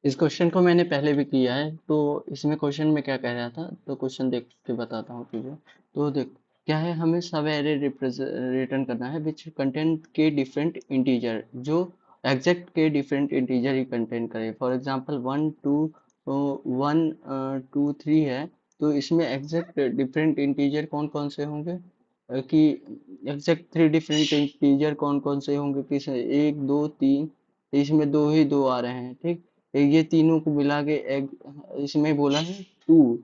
इस क्वेश्चन को मैंने पहले भी किया है। तो इसमें क्वेश्चन में क्या कह रहा था, तो क्वेश्चन देख के बताता हूँ तुझे। तो देख, क्या है, हमें सब एरे रिटर्न करना है विच कंटेंट के डिफरेंट इंटीजर, जो एग्जैक्ट के डिफरेंट इंटीजर ही कंटेंट करे। फॉर एग्जांपल 1 2 1 2 3 है। तो इसमें एग्जैक्ट डिफरेंट इंटीजर कौन कौन से होंगे, कि एग्जैक्ट 3 डिफरेंट इंटीजर कौन कौन से होंगे, किस 1 2 3, इसमें दो ही दो आ रहे हैं, ठीक। ये तीनों को मिला के इसमें बोला है 2।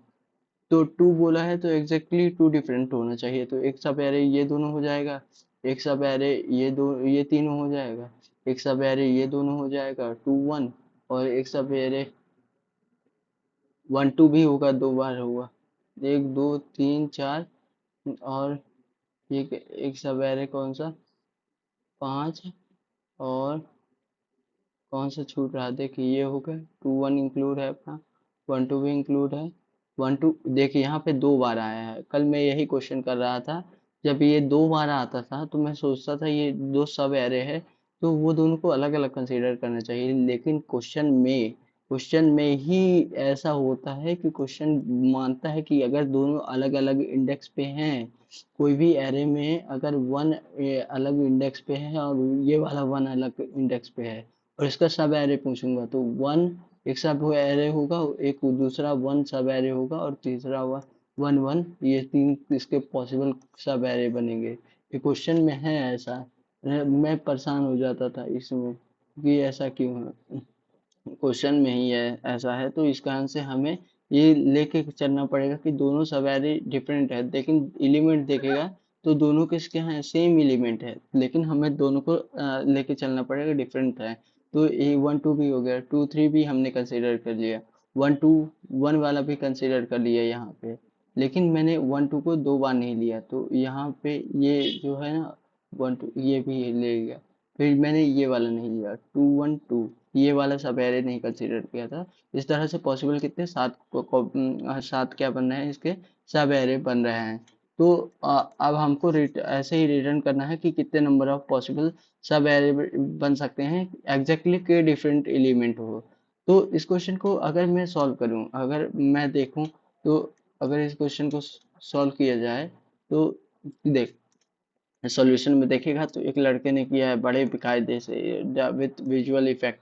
तो 2 बोला है तो एग्जैक्टली 2 डिफरेंट होना चाहिए। तो एक सब एरे ये दोनों हो जाएगा, एक सब एरे ये तीनों हो जाएगा, एक सब एरे ये दोनों हो जाएगा 2 1, और एक सब एरे 1 2 भी होगा, 2 बार होगा, 1 2 3 4। और एक सब एरे कौन सा, 5। और कौन सा छूट रहा, देखिए ये हो गया 2 1 इंक्लूड है अपना, 1 2 भी इंक्लूड है। 1 2 देखिए यहाँ पे 2 बार आया है। कल मैं यही क्वेश्चन कर रहा था, जब ये 2 बार आता था तो मैं सोचता था ये दो सब एरे है, तो वो दोनों को अलग अलग कंसीडर करना चाहिए। लेकिन क्वेश्चन में ही ऐसा होता है कि क्वेश्चन मानता है कि अगर दोनों अलग अलग इंडेक्स पे हैं, कोई भी एरे में अगर वन अलग इंडेक्स पे है और ये वाला वन अलग इंडेक्स पे है, और इसका सब एरे पूछूंगा, तो वन एक सब एरे होगा, एक दूसरा वन सब एरे होगा, और तीसरा वन वन, ये तीन इसके पॉसिबल सब एरे बनेंगे। ये क्वेश्चन में है ऐसा। मैं परेशान हो जाता था इसमें कि ऐसा क्यों है, क्वेश्चन में ही है ऐसा है। तो इस कारण से हमें ये लेके चलना पड़ेगा कि दोनों सवारी डिफरेंट है, लेकिन एलिमेंट देखेगा तो दोनों किसके हैं, सेम एलिमेंट है, लेकिन हमें दोनों को लेके चलना पड़ेगा, डिफरेंट है। तो ये 1 2 भी हो गया, 2 3 भी हमने कंसिडर कर लिया, 1 2 1 वाला भी कंसिडर कर लिया यहाँ पे। लेकिन मैंने 1 2 को 2 बार नहीं लिया, तो यहाँ पे ये जो है ना 1 2 ये भी ले लिया। फिर मैंने ये वाला नहीं लिया, 2 1 2, ये वाला सब एरे नहीं कंसीडर किया था। इस तरह से पॉसिबल कितने, 7 क्या बन रहे हैं इसके, सब एरे बन रहे हैं। तो अब हमको ऐसे ही रिटर्न करना है कि कितने नंबर ऑफ पॉसिबल सब एरे बन सकते हैं, एग्जैक्टली के डिफरेंट एलिमेंट हो। तो इस क्वेश्चन को अगर मैं सॉल्व करूं, अगर मैं देखूं, तो अगर इस क्वेश्चन को सॉल्व किया जाए, तो देख, सॉल्यूशन में देखेगा तो एक लड़के ने किया है बड़े बेकायदे से विथ विजुअल इफेक्ट।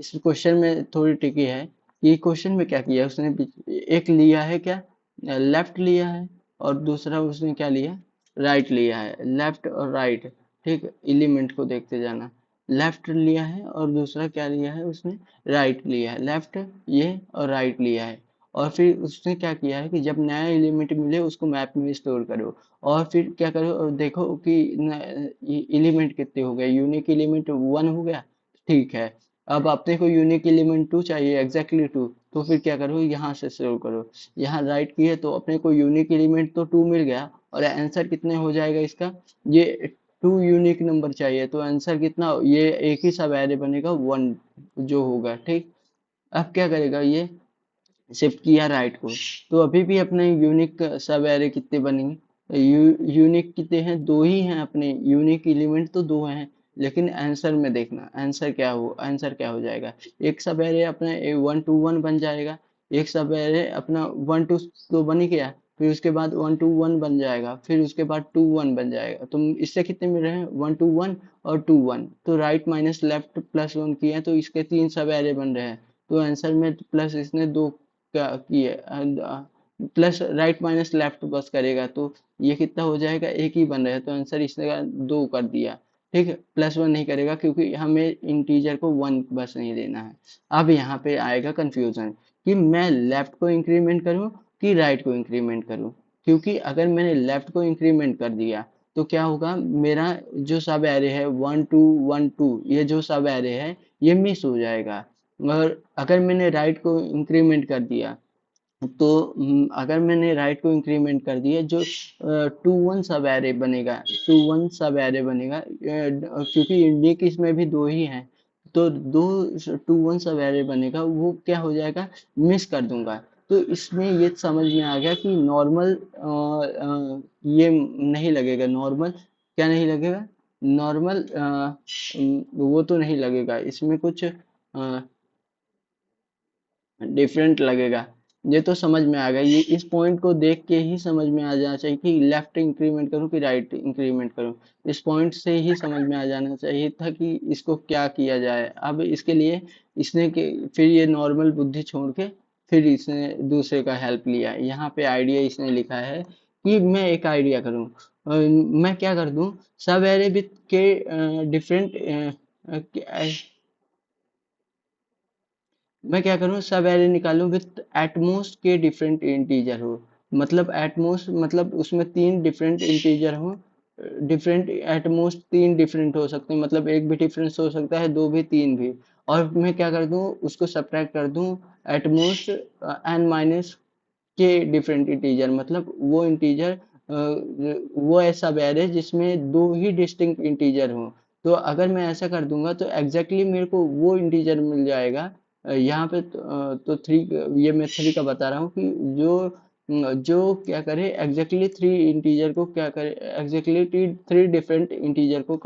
इस क्वेश्चन में थोड़ी ट्रिकी है। ये क्वेश्चन में क्या किया है उसने, एक लिया है क्या, लेफ्ट लिया है, और दूसरा उसने क्या लिया, राइट लिया है, लेफ्ट और राइट। ठीक, एलिमेंट को देखते जाना, लेफ्ट लिया है और दूसरा क्या लिया है उसने, राइट लिया है, लेफ्ट ये और राइट लिया है। और फिर उसने क्या किया है कि जब नया एलिमेंट मिले उसको मैप में स्टोर करो, और फिर क्या करो, और देखो कि एलिमेंट कितने हो गए, यूनिक एलिमेंट 1 हो गया, ठीक है। अब अपने को यूनिक एलिमेंट 2 चाहिए, एग्जैक्टली 2। तो फिर क्या करो, यहाँ से शुरू करो, यहाँ राइट किए तो अपने को यूनिक एलिमेंट तो 2 मिल गया, और आंसर कितने हो जाएगा इसका, ये 2 यूनिक नंबर चाहिए, तो आंसर कितना, ये एक ही सब एरे बनेगा 1 जो होगा, ठीक। अब क्या करेगा, ये शिफ्ट किया राइट को, तो अभी भी अपने यूनिक सब एरे कितने बनेंगे, यूनिक कितने हैं, दो ही हैं अपने, यूनिक एलिमेंट तो दो हैं। लेकिन आंसर में देखना, आंसर क्या हो जाएगा, एक सब एरे अपना 1 2 1 बन जाएगा, एक सब एरे अपना 1 2 तो बन ही गया, फिर उसके बाद 1 2 1 बन जाएगा, फिर उसके बाद 2 1 बन जाएगा। तो इससे कितने मिल रहे हैं, 1 2 1 और 2 1, तो राइट माइनस लेफ्ट प्लस 1 किए हैं, तो इसके 3 सब एरे बन रहे हैं। तो आंसर में प्लस इसने 2 क्या किए, प्लस राइट माइनस लेफ्ट बस करेगा, तो ये कितना हो जाएगा, एक ही बन रहा है, तो आंसर इसने 2 कर दिया। ठीक है, +1 नहीं करेगा क्योंकि हमें इंटीजर को 1 बस नहीं देना है। अब यहाँ पे आएगा कंफ्यूजन कि मैं लेफ्ट को इंक्रीमेंट करूँ कि राइट को इंक्रीमेंट करूँ, क्योंकि अगर मैंने लेफ्ट को इंक्रीमेंट कर दिया तो क्या होगा, मेरा जो सब एरे है 1 2 1 2, ये जो सब एरे है ये मिस हो जाएगा। और अगर मैंने राइट को इंक्रीमेंट कर दिया, तो अगर मैंने राइट को इंक्रीमेंट कर दिया, जो 2 1 सब एरे बनेगा, 2 1 सब एरे बनेगा, क्योंकि इंडिया की इसमें भी दो ही हैं, तो दो 2 1 सब एरे बनेगा, वो क्या हो जाएगा, मिस कर दूंगा। तो इसमें ये समझ में आ गया कि नॉर्मल ये नहीं लगेगा, नॉर्मल क्या नहीं लगेगा, नॉर्मल वो तो नहीं लगेगा इसमें कुछ डिफरेंट लगेगा। ये तो समझ में आ गया, ये इस पॉइंट को देख के ही समझ में आ जाना चाहिए कि लेफ्ट इंक्रीमेंट करूं कि राइट इंक्रीमेंट करूं। इस पॉइंट से ही समझ में आ जाना चाहिए था कि इसको क्या किया जाए। अब इसके लिए इसने फिर ये नॉर्मल बुद्धि छोड़ के फिर इसने दूसरे का हेल्प लिया। यहाँ पे आइडिया इसने लिखा है कि मैं एक आइडिया करूं, मैं क्या कर दूं, सब एरे विथ के डिफरेंट, मैं क्या करूँ, सब एरे निकालूं विथ एटमोस्ट के डिफरेंट इंटीजर हो। मतलब एटमोस्ट मतलब उसमें तीन डिफरेंट इंटीजर हो, डिफरेंट एटमोस्ट तीन डिफरेंट हो सकते हैं, मतलब एक भी डिफरेंस हो सकता है, दो भी, तीन भी। और मैं क्या कर दूं, उसको सब्ट्रैक्ट कर दूं एटमोस्ट एन माइनस के डिफरेंट इंटीजर, मतलब वो इंटीजर, वो ऐसा वेर है जिसमें दो ही डिस्टिंक्ट इंटीजर हो। तो अगर मैं ऐसा कर दूंगा तो एग्जैक्टली exactly मेरे को वो इंटीजर मिल जाएगा। यहाँ पे तो थ्री, ये मैं थ्री का बता रहा हूँ कि जो क्या करे एग्जैक्टली थ्री इंटीजर को क्या करे, एग्जैक्टली थ्री डिफरेंट इंटीजर को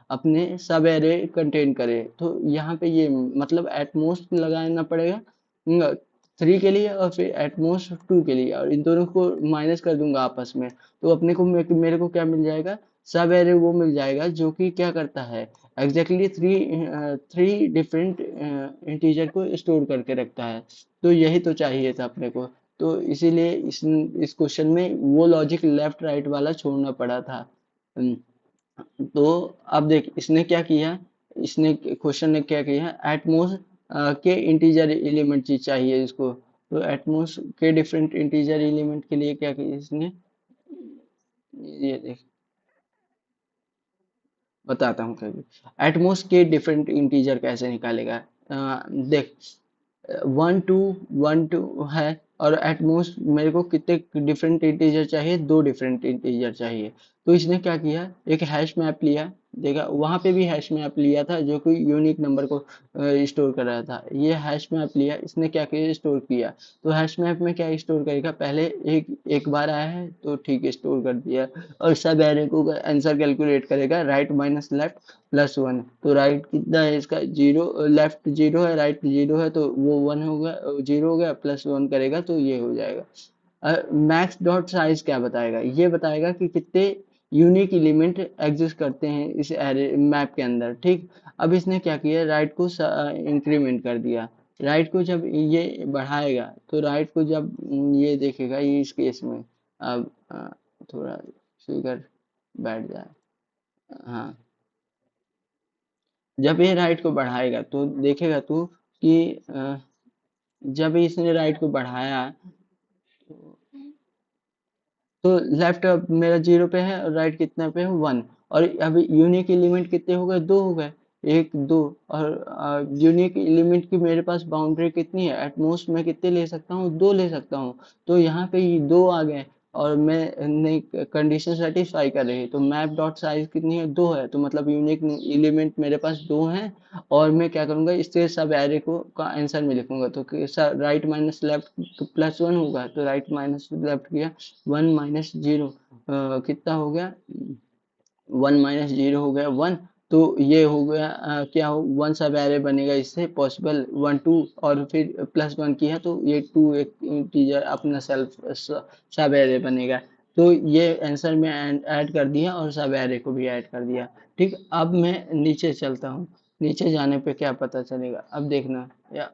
अपने सब एरे कंटेन करे। तो यहाँ पे ये मतलब एटमोस्ट लगाना पड़ेगा थ्री के लिए और फिर एटमोस्ट टू के लिए, और इन दोनों को माइनस कर दूंगा आपस में। तो अपने को मेरे को क्या मिल जाएगा, सब एरे वो मिल जाएगा जो कि क्या करता है एग्जैक्टली थ्री डिफरेंट इंटीजर को स्टोर करके रखता है। तो यही तो चाहिए था अपने को। तो इसीलिए इस क्वेश्चन में वो लॉजिक लेफ्ट राइट वाला छोड़ना पड़ा था। हम्म, तो अब देख इसने क्या किया, इसने क्वेश्चन ने क्या किया, एटमोस के इंटीजर एलिमेंट चीज चाहिए इसको। तो एटमोस के डिफरेंट इंटीजर एलिमेंट के लिए क्या किया इसने, ये देख बताता हूँ क्या। एटमोस के डिफरेंट इंटीजर कैसे निकालेगा, देख 1 2 1 2 है, और एट मोस्ट मेरे को कितने डिफरेंट इंटीजर चाहिए, दो डिफरेंट इंटीजर चाहिए। तो इसने क्या किया, एक हैश मैप लिया, देखा वहां पे भी हैश मैप लिया था जो कि यूनिक नंबर को स्टोर कर रहा था। ये हैश मैप लिया, इसने क्या किया, स्टोर किया। तो हैश मैप में क्या स्टोर करेगा, पहले एक एक बार आया है तो ठीक है स्टोर कर दिया, और सब एरे को आंसर कैलकुलेट करेगा, right minus left plus one. तो राइट कितना है इसका, जीरो, लेफ्ट जीरो है, राइट जीरो है, तो वो वन हो गया, जीरो हो गया, प्लस वन करेगा तो ये हो जाएगा। मैक्स डॉट साइज क्या बताएगा, ये बताएगा कि कितने यूनिक एलिमेंट एग्जिस्ट करते हैं इस एरे मैप के अंदर, ठीक। अब इसने क्या किया, राइट को इंक्रीमेंट कर दिया। राइट को जब ये बढ़ाएगा तो राइट को जब ये देखेगा, ये इस केस में अब थोड़ा फिगर बैठ जाए, हाँ। जब ये राइट को बढ़ाएगा तो देखेगा तू कि जब इसने राइट को बढ़ाया तो लेफ्ट अब मेरा जीरो पे है और राइट कितना पे है, वन। और अभी यूनिक एलिमेंट कितने हो गए, दो हो गए, एक दो। और यूनिक एलिमेंट की मेरे पास बाउंड्री कितनी है, एटमोस्ट मैं कितने ले सकता हूँ, दो ले सकता हूँ। तो यहाँ पे ये दो आ गए, और मैं नहीं कंडीशन सेटिस्फाई कर रही है। तो मैप डॉट साइज कितनी है, दो है, तो मतलब यूनिक एलिमेंट मेरे पास दो हैं। और मैं क्या करूंगा, इससे सब एरे को का आंसर में लिखूंगा। तो राइट माइनस लेफ्ट तो प्लस वन होगा, तो राइट माइनस लेफ्ट किया, वन माइनस जीरो कितना हो गया, वन माइनस जीरो हो गया वन। तो ये हो गया क्या हो, वन सब एरे बनेगा इससे पॉसिबल, वन टू, और फिर प्लस वन किया तो ये टू एक इंटीजर अपना सेल्फ सब एरे बनेगा। तो ये आंसर में ऐड कर दिया और सब एरे को भी ऐड कर दिया। ठीक, अब मैं नीचे चलता हूँ। नीचे जाने पे क्या पता चलेगा, अब देखना या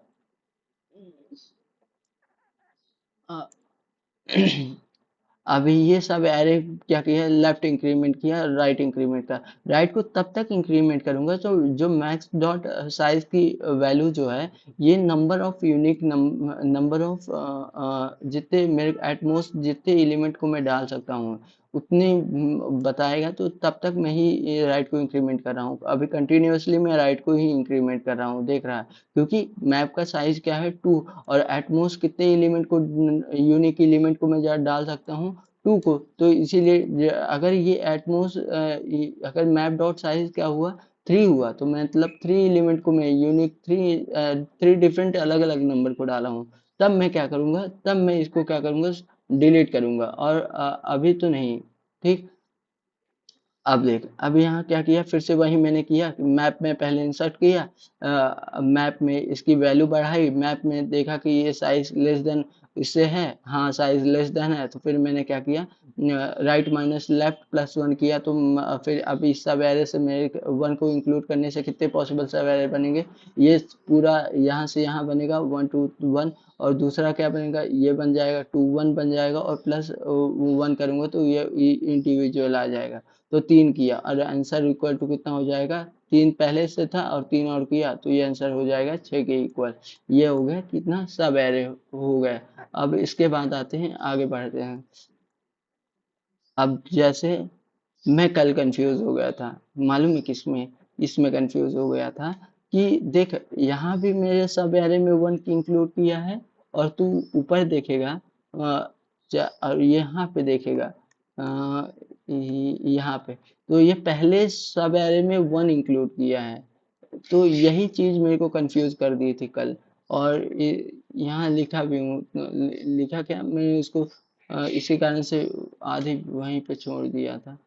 अभी ये सब एरे क्या किया, लेफ्ट इंक्रीमेंट किया, राइट इंक्रीमेंट का। राइट को तब तक इंक्रीमेंट करूंगा तो जो मैक्स डॉट साइज की वैल्यू जो है, ये number of unique number of जितने मेरे एटमोस्ट जितने एलिमेंट को मैं डाल सकता हूँ उतने बताएगा। तो तब तक मैं ही राइट को इंक्रीमेंट कर रहा हूँ, अभी कंटिन्यूअसली मैं राइट को ही इंक्रीमेंट कर रहा हूँ, देख रहा है। क्योंकि मैप का साइज क्या है, टू, और एटमोस्ट कितने एलिमेंट को, यूनिक एलिमेंट को मैं डाल सकता हूँ, टू को। तो इसीलिए अगर ये एटमोस अगर मैप डॉट साइज क्या हुआ, थ्री हुआ, तो मतलब थ्री एलिमेंट को मैं यूनिक थ्री डिफरेंट अलग अलग नंबर को डाला हूँ। तब मैं क्या करूंगा, तब मैं इसको क्या करूंगा, डिलीट करूंगा, और अभी तो नहीं, ठीक। अब देख, अब यहाँ क्या किया, फिर से वही मैंने किया, मैप में पहले इंसर्ट किया, मैप में इसकी वैल्यू बढ़ाई, मैप में देखा कि ये साइज लेस देन इससे है, हाँ साइज लेस देन है, तो फिर मैंने क्या किया, right minus left plus one किया, तो फिर अब इस सब एरे से मेरे वन को इंक्लूड करने से कितने पॉसिबल सब एरे बनेंगे, ये पूरा यहाँ से यहाँ बनेगा वन टू वन, और दूसरा क्या बनेगा, ये बन जाएगा टू वन बन जाएगा, और प्लस वन करूंगा तो ये इंडिविजुअल आ जाएगा। तो तीन किया और आंसर इक्वल टू कितना हो जाएगा, तीन पहले से था और तीन और किया, तो ये आंसर हो जाएगा छः के इक्वल। ये हो गया कितना, सब एरे हो गए। अब इसके बाद आते हैं, आगे बढ़ते हैं। अब जैसे मैं कल कंफ्यूज हो गया था, मालूम है किसमें, इसमें कंफ्यूज हो गया था कि देख, यहाँ भी मेरे सब एरे में वन की इंक्लूड किया है, और तू ऊपर देखेगा, और यहाँ पे देखेगा, यहाँ पे, तो ये पहले सब एरे में वन इंक्लूड किया है, तो यही चीज मेरे को कंफ्यूज कर दी थी कल। और यहाँ लिखा भी हूँ, लिखा क्या, मैंने इसको इसी कारण से आधी वहीं पे छोड़ दिया था।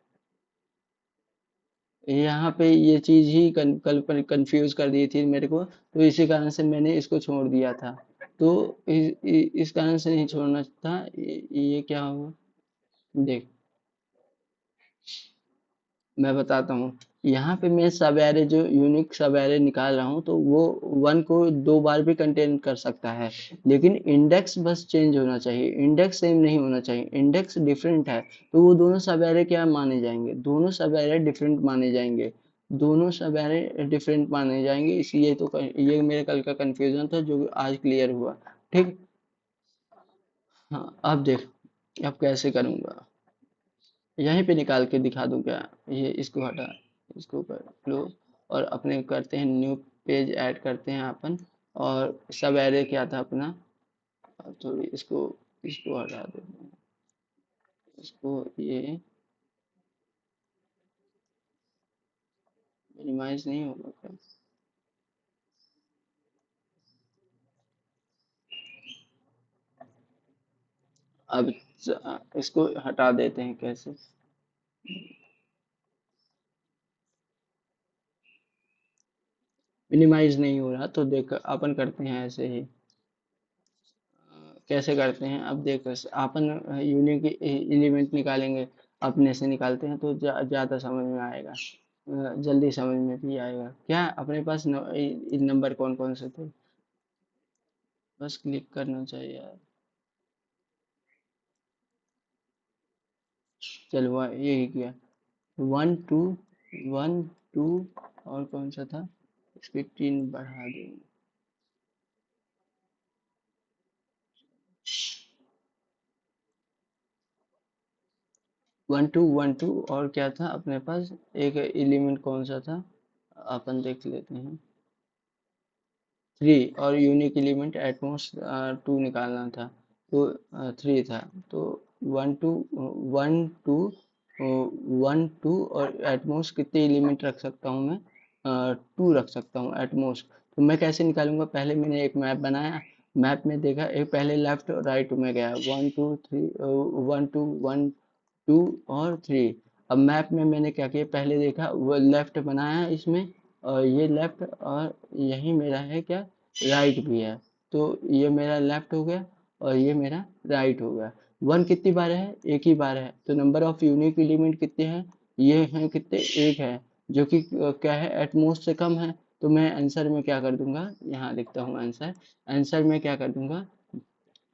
यहाँ पे ये चीज ही कल पर कंफ्यूज कर दी थी मेरे को, तो इसी कारण से मैंने इसको छोड़ दिया था। तो इस कारण से नहीं छोड़ना था, ये क्या हुआ, देख मैं बताता हूँ। यहाँ पे मैं सब एरे, जो यूनिक सब एरे निकाल रहा हूँ, तो वो वन को दो बार भी कंटेन कर सकता है, लेकिन इंडेक्स बस चेंज होना चाहिए, इंडेक्स सेम नहीं होना चाहिए, इंडेक्स डिफरेंट है, तो वो दोनों सब एरे क्या माने जाएंगे, दोनों सब एरे डिफरेंट माने जाएंगे, दोनों सब एरे डिफरेंट माने जाएंगे, इसलिए तो ये मेरे कल का कंफ्यूजन था जो आज क्लियर हुआ। ठीक। हाँ अब देख, अब कैसे करूँगा, यहीं पे निकाल के दिखा दूं क्या, ये इसको हटा, इसको कर लो, और अपने करते हैं न्यू पेज ऐड करते हैं अपन, और सब एरे क्या था अपना, तो इसको इसको हटा देते हैं, इसको ये मिनिमाइज नहीं होगा क्या, अब इसको हटा देते हैं कैसे, मिनिमाइज नहीं हो रहा, तो देख अपन करते हैं ऐसे ही, कैसे करते हैं, अब देख अपन यूनिक एलिमेंट निकालेंगे, अपने से निकालते हैं तो ज़्यादा समझ में आएगा, जल्दी समझ में भी आएगा। क्या अपने पास नंबर कौन कौन से थे, बस क्लिक करना चाहिए यार, चलो यही किया, वन टू, वन टू, और कौन सा था, इसकी तीन बढ़ा देंगे, वन टू, और क्या था अपने पास, एक एलिमेंट कौन सा था, अपन देख लेते हैं, थ्री, और यूनिक एलिमेंट एटमॉस टू निकालना था, तो थ्री था, तो one two, one two, one two, और एटमॉस कितने एलिमेंट रख सकता हूँ मैं, टू रख सकता हूँ एटमॉस। तो मैं कैसे निकालूंगा, पहले मैंने एक मैप बनाया, मैप में देखा, एक पहले लेफ्ट और राइट में गया, one two three, one two, one two और थ्री। अब मैप में मैंने क्या किया, पहले देखा वो लेफ्ट बनाया इसमें, और ये लेफ्ट, और यही मेरा है क्या, राइट भी है, तो ये मेरा लेफ्ट हो गया, और ये मेरा राइट हो गया। वन कितनी बार है, एक ही बार है, तो नंबर ऑफ यूनिक एलिमेंट कितने हैं, ये हैं कितने, एक है, जो कि क्या है, एटमोस्ट से कम है, तो मैं आंसर में क्या कर दूंगा, यहाँ लिखता हूँ आंसर, आंसर में क्या कर दूंगा,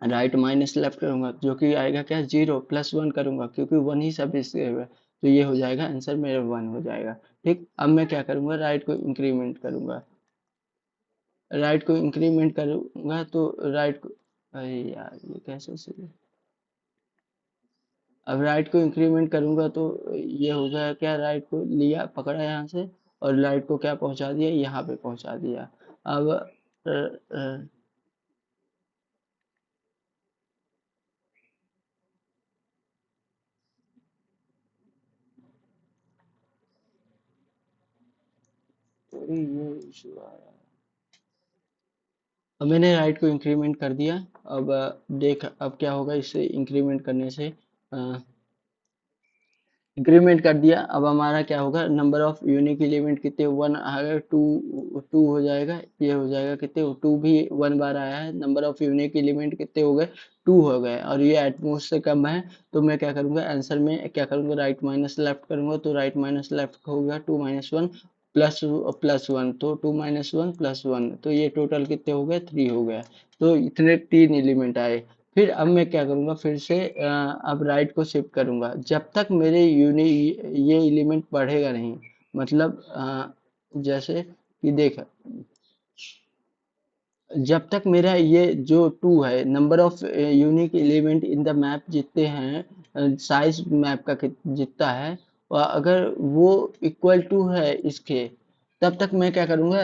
राइट माइनस लेफ्ट करूंगा, जो कि आएगा क्या, जीरो, प्लस वन करूंगा, क्योंकि वन ही सब इसके है, तो ये हो जाएगा आंसर मेरा, वन हो जाएगा। ठीक, अब मैं क्या करूंगा, राइट को इंक्रीमेंट करूंगा, राइट को इंक्रीमेंट करूंगा, तो राइट को, अरे यार ये कैसे सही, अब राइट को इंक्रीमेंट करूंगा तो ये हो गया क्या, राइट को लिया पकड़ा यहाँ से, और राइट को क्या पहुंचा दिया, यहाँ पे पहुंचा दिया। अब ये issue आ रहा है। अब मैंने राइट को इंक्रीमेंट कर दिया, अब देख अब क्या होगा, इससे इंक्रीमेंट करने से, इंक्रीमेंट कर दिया। अब हमारा क्या होगा, नंबर ऑफ यूनिक एलिमेंट कितने, वन आएगा, टू, टू हो जाएगा, ये हो जाएगा कितने, टू भी वन बार आया है। नंबर ऑफ यूनिक एलिमेंट कितने हो गए, टू हो गए, और ये एटमोस्ट से कम है। तो मैं क्या करूंगा, आंसर में क्या करूंगा, राइट माइनस लेफ्ट करूंगा। तो राइट माइनस लेफ्ट हो गया, two minus one plus plus one, तो two minus one plus one, तो ये टोटल कितने हो गए, थ्री हो गया। तो इतने तीन एलिमेंट आए। फिर अब मैं क्या करूंगा, फिर से अब राइट को शिफ्ट करूंगा, जब तक मेरे ये एलिमेंट बढ़ेगा नहीं। मतलब जैसे कि देख, जब तक मेरा ये जो टू है, number of unique element in the map जितने हैं, साइज मैप का जितना है, और अगर वो इक्वल टू है इसके, तब तक मैं क्या करूँगा,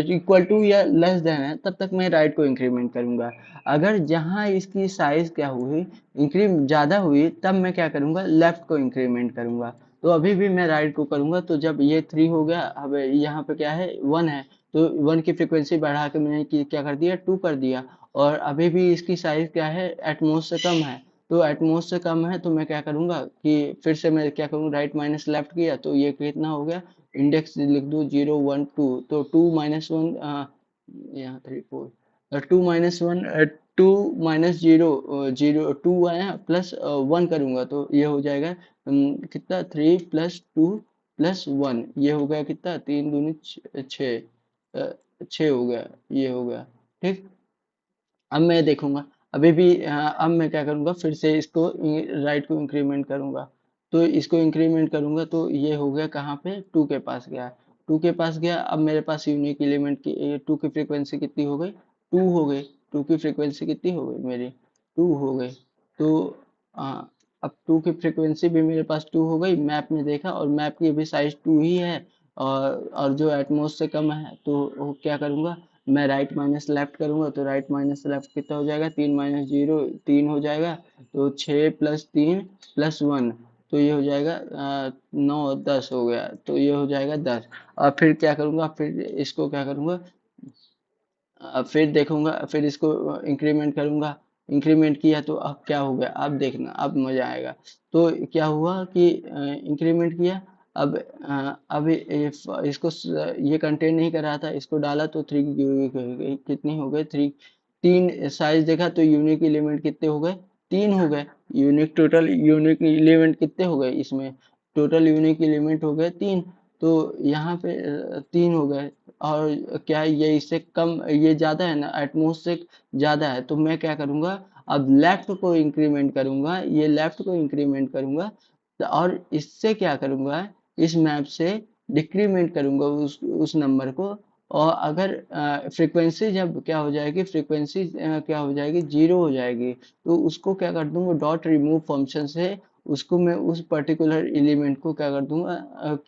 इक्वल टू या लेस देन है, तब तक मैं राइट को इंक्रीमेंट करूँगा। अगर जहाँ इसकी साइज क्या हुई, इंक्रीम ज़्यादा हुई, तब मैं क्या करूँगा, लेफ्ट को इंक्रीमेंट करूँगा। तो अभी भी मैं राइट को करूँगा, तो जब ये थ्री हो गया, अब यहाँ पे क्या है, वन है, तो वन की फ्रीक्वेंसी बढ़ा के मैंने क्या कर दिया, टू कर दिया। और अभी भी इसकी साइज क्या है, एटमॉस से कम है। तो एटमॉस से कम है, तो मैं क्या करूंगा कि फिर से मैं क्या करूँ, राइट माइनस लेफ्ट किया, तो ये कितना हो गया, इंडेक्स लिख दूँ, जीरो वन टू, तो टू माइनस वन, यहाँ three four, two minus one, two minus zero, zero two आया, प्लस वन करूंगा, तो ये हो जाएगा कितना, three plus two plus one, ये हो गया कितना, तीन दूनी छः, अ, छः हो गया, ये हो गया। ठीक। अब मैं देखूंगा, अभी भी अब मैं क्या करूंगा, फिर से इसको राइट को इंक्रीमेंट करूंगा। तो इसको इंक्रीमेंट करूंगा, तो ये हो गया कहाँ पे, टू के पास गया, टू के पास गया। अब मेरे पास यूनिक एलिमेंट की टू की फ्रीक्वेंसी कितनी हो गई, टू हो गई। टू की फ्रीक्वेंसी कितनी हो गई मेरी, टू हो गई। तो आ, अब टू की फ्रीक्वेंसी भी मेरे पास टू हो गई, मैप में देखा, और मैप की भी साइज टू ही है। और जो एटमॉस से कम है, तो वो क्या करूंगा, मैं राइट माइनस लेफ्ट करूंगा, तो राइट माइनस लेफ्ट कितना हो जाएगा, तीन माइनस जीरो, तीन हो जाएगा। तो छः प्लस तीन प्लस वन, तो ये हो जाएगा नौ, दस हो गया, तो ये हो जाएगा दस। और फिर क्या करूंगा, फिर इसको क्या करूंगा, फिर देखूंगा, फिर इसको इंक्रीमेंट करूंगा। इंक्रीमेंट किया, तो अब क्या हो गया, अब देखना, अब मजा आएगा। तो क्या हुआ कि इंक्रीमेंट किया। अब इसको ये कंटेन नहीं कर रहा था, इसको डाला, तो थ्री कितनी हो गई, थ्री, तीन साइज देखा, तो यूनिक एलिमेंट कितने हो गए, तीन हो गए। यूनिक टोटल यूनिक एलिमेंट कितने हो गए इसमें, टोटल यूनिक एलिमेंट हो गए तीन। तो यहाँ पे तीन हो गए। और क्या ये इससे कम, ये ज्यादा है ना, एटमॉस से ज्यादा है, तो मैं क्या करूंगा, अब लेफ्ट को इंक्रीमेंट करूंगा, ये लेफ्ट को इंक्रीमेंट करूंगा। और इससे क्या करूंगा, इस मैप से डिक्रीमेंट करूंगा उस नंबर को। और अगर फ्रीक्वेंसी जब क्या हो जाएगी, फ्रीक्वेंसी क्या हो जाएगी, जीरो हो जाएगी, तो उसको क्या कर दूंगा, डॉट रिमूव फंक्शन से उसको मैं उस पर्टिकुलर एलिमेंट को क्या कर दूंगा,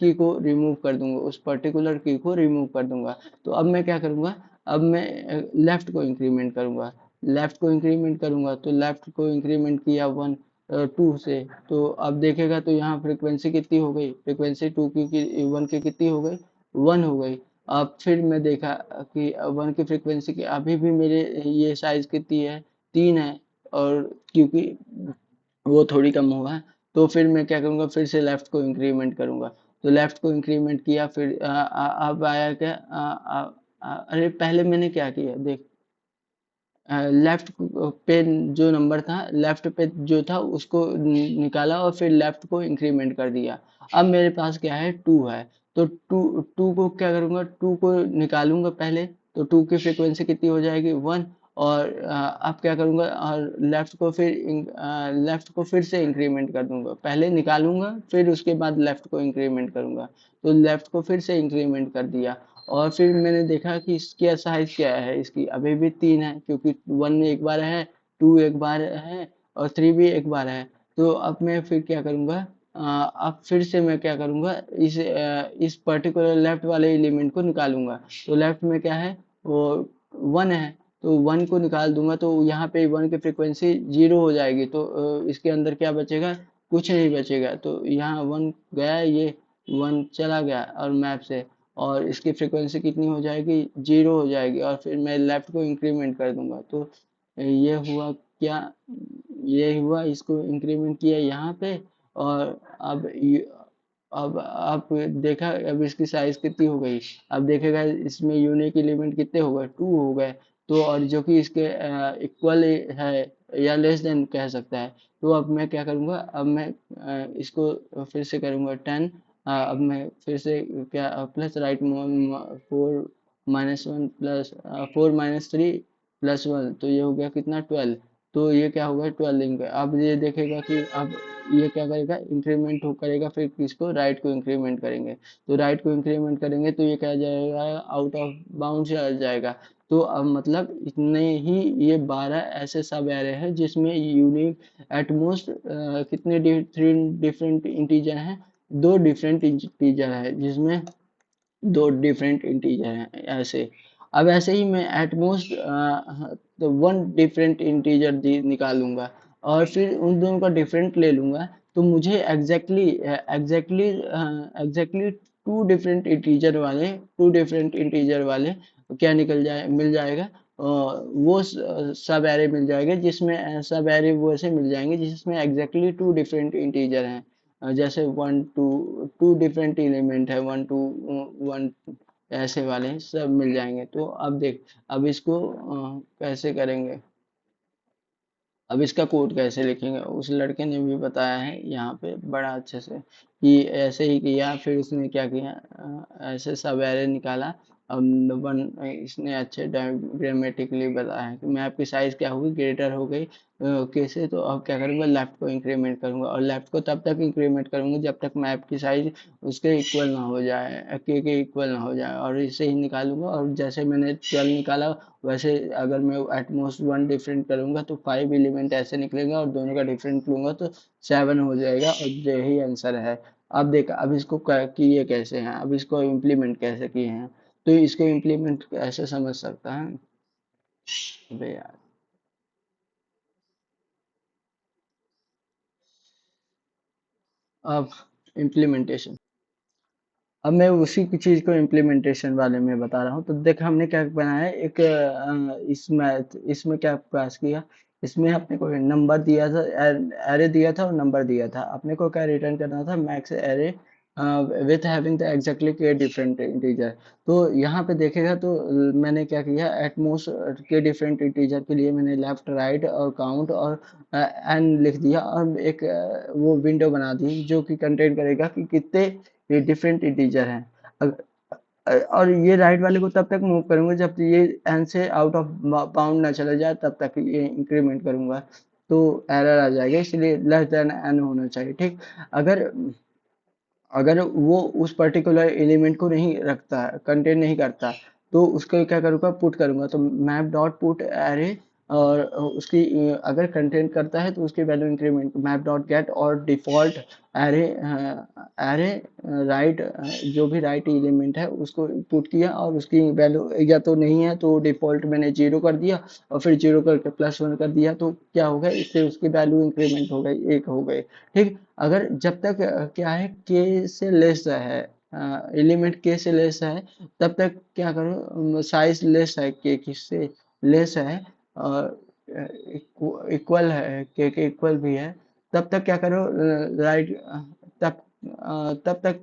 की को रिमूव कर दूंगा, उस पर्टिकुलर की को रिमूव कर दूंगा। तो अब मैं क्या करूंगा, अब मैं लेफ्ट को इंक्रीमेंट करूंगा, लेफ्ट को इंक्रीमेंट करूंगा, तो लेफ्ट को इंक्रीमेंट किया वन, टू से। तो अब देखेगा, तो यहाँ फ्रीक्वेंसी कितनी हो गई, फ्रीक्वेंसी टू की वन की कितनी हो गई, वन हो गई। अब फिर मैं देखा कि वन की फ्रीक्वेंसी की अभी भी मेरे ये साइज कितनी है, तीन है। और क्योंकि वो थोड़ी कम हुआ है, तो फिर मैं क्या करूँगा, फिर से लेफ्ट को इंक्रीमेंट करूँगा। तो लेफ्ट को इंक्रीमेंट किया, फिर अब आया क्या, अरे पहले मैंने क्या किया देख, लेफ्ट पे जो नंबर था, लेफ्ट पे जो था उसको निकाला, और फिर लेफ्ट को इंक्रीमेंट कर दिया। अब मेरे पास क्या है, टू है। तो टू, टू को क्या करूँगा, टू को निकालूंगा पहले। तो टू की फ्रीक्वेंसी कितनी हो जाएगी, वन। और अब क्या करूँगा, और लेफ्ट को फिर से इंक्रीमेंट कर दूंगा, पहले निकालूंगा, फिर उसके बाद लेफ्ट को इंक्रीमेंट करूंगा। तो लेफ्ट को फिर से इंक्रीमेंट कर दिया। और फिर मैंने देखा कि इसकी साइज क्या है, इसकी अभी भी तीन है, क्योंकि वन एक बार है, टू एक बार है, और थ्री भी एक बार है। तो अब मैं फिर क्या करूँगा, अब फिर से मैं क्या करूँगा, इस पर्टिकुलर लेफ्ट वाले एलिमेंट को निकालूंगा। तो लेफ्ट में क्या है, वो वन है, तो वन को निकाल दूंगा, तो यहाँ पे वन की फ्रिक्वेंसी जीरो हो जाएगी, तो इसके अंदर क्या बचेगा, कुछ नहीं बचेगा। तो यहाँ वन गया, ये वन चला गया और मैप से, और इसकी फ्रीक्वेंसी कितनी हो जाएगी, जीरो हो जाएगी। और फिर मैं लेफ्ट को इंक्रीमेंट कर दूंगा, तो ये हुआ क्या, ये हुआ, इसको इंक्रीमेंट किया यहाँ पे। और अब आप देखा, अब इसकी साइज कितनी हो गई। अब देखेगा इसमें यूनिक एलिमेंट कितने हो गए, 2 हो गए। तो और जो कि इसके इक्वल है या लेस देन कह सकता है। तो अब मैं क्या करूँगा, अब मैं इसको फिर से करूँगा 10। अब मैं फिर से क्या प्लस राइट 4 - 1 प्लस 4 - 3 +1, तो ये हो गया कितना 12। तो ये क्या होगा 12 लिंक। अब ये देखेगा कि अब ये क्या करेगा, इंक्रीमेंट हो करेगा, फिर किसको, राइट को इंक्रीमेंट करेंगे। तो राइट को इंक्रीमेंट करेंगे तो ये क्या जाएगा, आउट ऑफ बाउंड चला जाएगा। तो अब मतलब इतने ही ये 12 ऐसे सब एरे हैं जिसमें यूनिक एटमोस्ट कितने 3 डिफरेंट इंटीजर हैं, 2 डिफरेंट इंटीजर है जिसमें 2 डिफरेंट इंटीजर हैं ऐसे। अब ऐसे ही मैं एटमोस्ट तो 1 डिफरेंट इंटीजर निकालूंगा और फिर उन दोनों का डिफरेंट ले लूंगा। तो मुझे एग्जैक्टली 2 डिफरेंट इंटीजर वाले क्या निकल जाए मिल जाएगा। वो सब एरे मिल जाएगा जिसमें सब एरे वो ऐसे मिल जाएंगे जिसमें एग्जैक्टली 2 डिफरेंट इंटीजर हैं। जैसे 1 2 डिफरेंट एलिमेंट है, 1 2 1 ऐसे वाले सब मिल जाएंगे। तो अब देख, अब इसको कैसे करेंगे, अब इसका कोड कैसे लिखेंगे, उस लड़के ने भी बताया है यहाँ पे बड़ा अच्छे से कि ऐसे ही किया। फिर उसने क्या किया, ऐसे सब एरे निकाला। अब वन इसने अच्छे ग्रामेटिकली बताया है कि मैप की साइज क्या होगी, ग्रेटर हो गई कैसे। तो अब क्या करूँगा, लेफ्ट को इंक्रीमेंट करूँगा और लेफ्ट को तब तक इंक्रीमेंट करूँगा जब तक मैप की साइज उसके इक्वल ना हो जाए, के इक्वल ना हो जाए, और इसे ही निकालूंगा। और जैसे मैंने 12 निकाला, वैसे अगर मैं एटमोस्ट 1 डिफरेंट करूंगा तो 5 एलिमेंट ऐसे निकलेगा, और दोनों का डिफरेंट लूंगा तो 7 हो जाएगा, और यही आंसर है। अब देख, अब इसको किए कैसे हैं, अब इसको इम्प्लीमेंट कैसे किए हैं। तो इसको इम्प्लीमेंट ऐसे समझ सकता है। अबे यार, अब इम्प्लीमेंटेशन, अब मैं उसी की चीज को इम्प्लीमेंटेशन वाले में बता रहा हूँ। तो देख, हमने क्या बनाया है, एक इसमें क्या पास किया, इसमें अपने को नंबर दिया था, एरे दिया था और नंबर दिया था। अपने को क्या रिटर्न करना था, max array with having the exactly के डिफरेंट इंटीजर। तो यहाँ पे देखेगा तो मैंने क्या किया, एटमोस्ट के डिफरेंट इंटीजर के लिए मैंने लेफ्ट राइट और काउंट और एन लिख दिया, और एक वो विंडो बना दी जो कि कंटेन करेगा कि कितने ये डिफरेंट इंटीजर हैं। और ये राइट वाले को तब तक मूव करूंगा जब ये एन से आउट ऑफ बाउंड ना चला जाए, तब तक ये इंक्रीमेंट करूंगा। तो एरर आ जाएगा, इसलिए लेस देन एन होना चाहिए, ठीक। अगर अगर वो उस पर्टिकुलर एलिमेंट को नहीं रखता, कंटेन नहीं करता, तो उसको क्या करूँगा, पुट करूँगा। तो मैप डॉट पुट एरे, और उसकी अगर कंटेंट करता है तो उसकी value increment map dot gate, और डिफॉल्ट एरे एरे राइट, जो भी राइट एलिमेंट है उसको पुट किया, और उसकी वैल्यू या तो नहीं है तो डिफॉल्ट मैंने 0 कर दिया, और फिर 0 करके +1 कर दिया। तो क्या हो गया, इससे उसकी वैल्यू इंक्रीमेंट हो गई, 1 हो गई, ठीक। अगर जब तक क्या है, के से लेस है, एलिमेंट के से लेस है, तब तक क्या करो, साइज लेस है, के किससे लेस है और इक्वल है, के इक्वल भी है, तब तक क्या करो, राइट, तब तब तक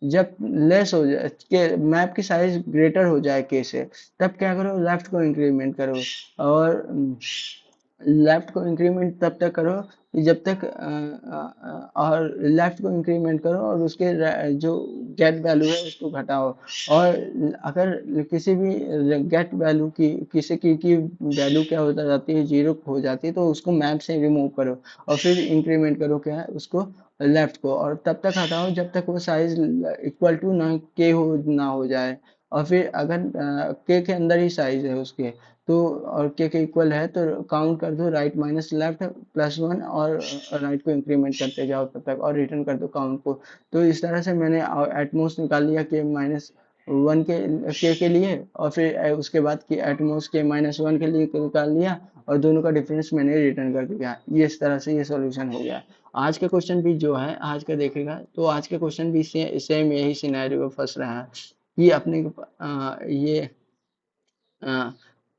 जब लेस हो जाए के, मैप की साइज ग्रेटर हो जाए के से, तब क्या करो, लेफ्ट को इंक्रीमेंट करो। और लेफ्ट को इंक्रीमेंट तब तक करो कि जब तक और लेफ्ट को इंक्रीमेंट करो और उसके जो गेट वैल्यू है उसको घटाओ। और अगर किसी भी गेट वैल्यू की किसी की वैल्यू क्या होता जाती है, 0 हो जाती है, तो उसको मैप से रिमूव करो, और फिर इंक्रीमेंट करो क्या है उसको, लेफ्ट को, और तब तक हटाओ जब तक वो साइज इक्वल टू ना के हो ना हो जाए। और फिर अगर के अंदर ही साइज है उसके, तो और के इक्वल है तो काउंट कर दो, राइट माइनस लेफ्ट +1, और राइट को इंक्रीमेंट करते जाओ तब तक, और रिटर्न कर दो काउंट को। तो इस तरह से मैंने एटमोस्ट निकाल लिया के -1 के लिए, और फिर उसके बाद की एटमोस्ट के -1 के लिए निकाल लिया, और दोनों का डिफरेंस मैंने रिटर्न कर दिया। ये इस तरह से ये सॉल्यूशन हो गया। आज का क्वेश्चन भी जो है, आज का देखेगा तो आज के क्वेश्चन भी सेम यही सिनेरियो फंस रहा है कि अपने ये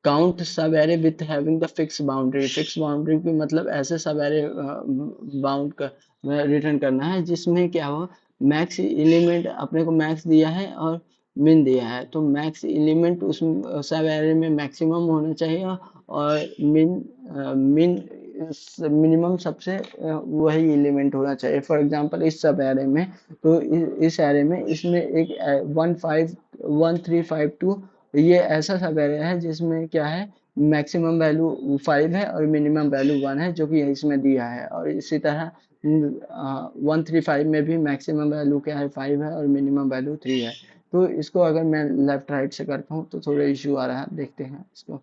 काउंट सब array with having the fix boundary की मतलब ऐसे सब एरे बाउंड कर रिटर्न करना है जिसमें क्या हो, मैक्स एलिमेंट अपने को मैक्स दिया है और मिन दिया है, तो मैक्स एलिमेंट उस सब एरे में मैक्सिमम होना चाहिए और मिन मिनिमम सबसे वही एलिमेंट होना चाहिए। फॉर एग्जांपल इस सब एरे में, तो इस एरे में इसमें एक 1 5 1 3 5 2 ये ऐसा सब एरे है जिसमें क्या है, मैक्सिमम वैल्यू 5 है और मिनिमम वैल्यू 1 है जो कि इसमें दिया है। और इसी तरह 1 3 5 में भी मैक्सिमम वैल्यू क्या है, 5 है और मिनिमम वैल्यू 3 है। तो इसको अगर मैं लेफ्ट राइट से करता हूँ तो थोड़ा इश्यू आ रहा है, देखते हैं इसको।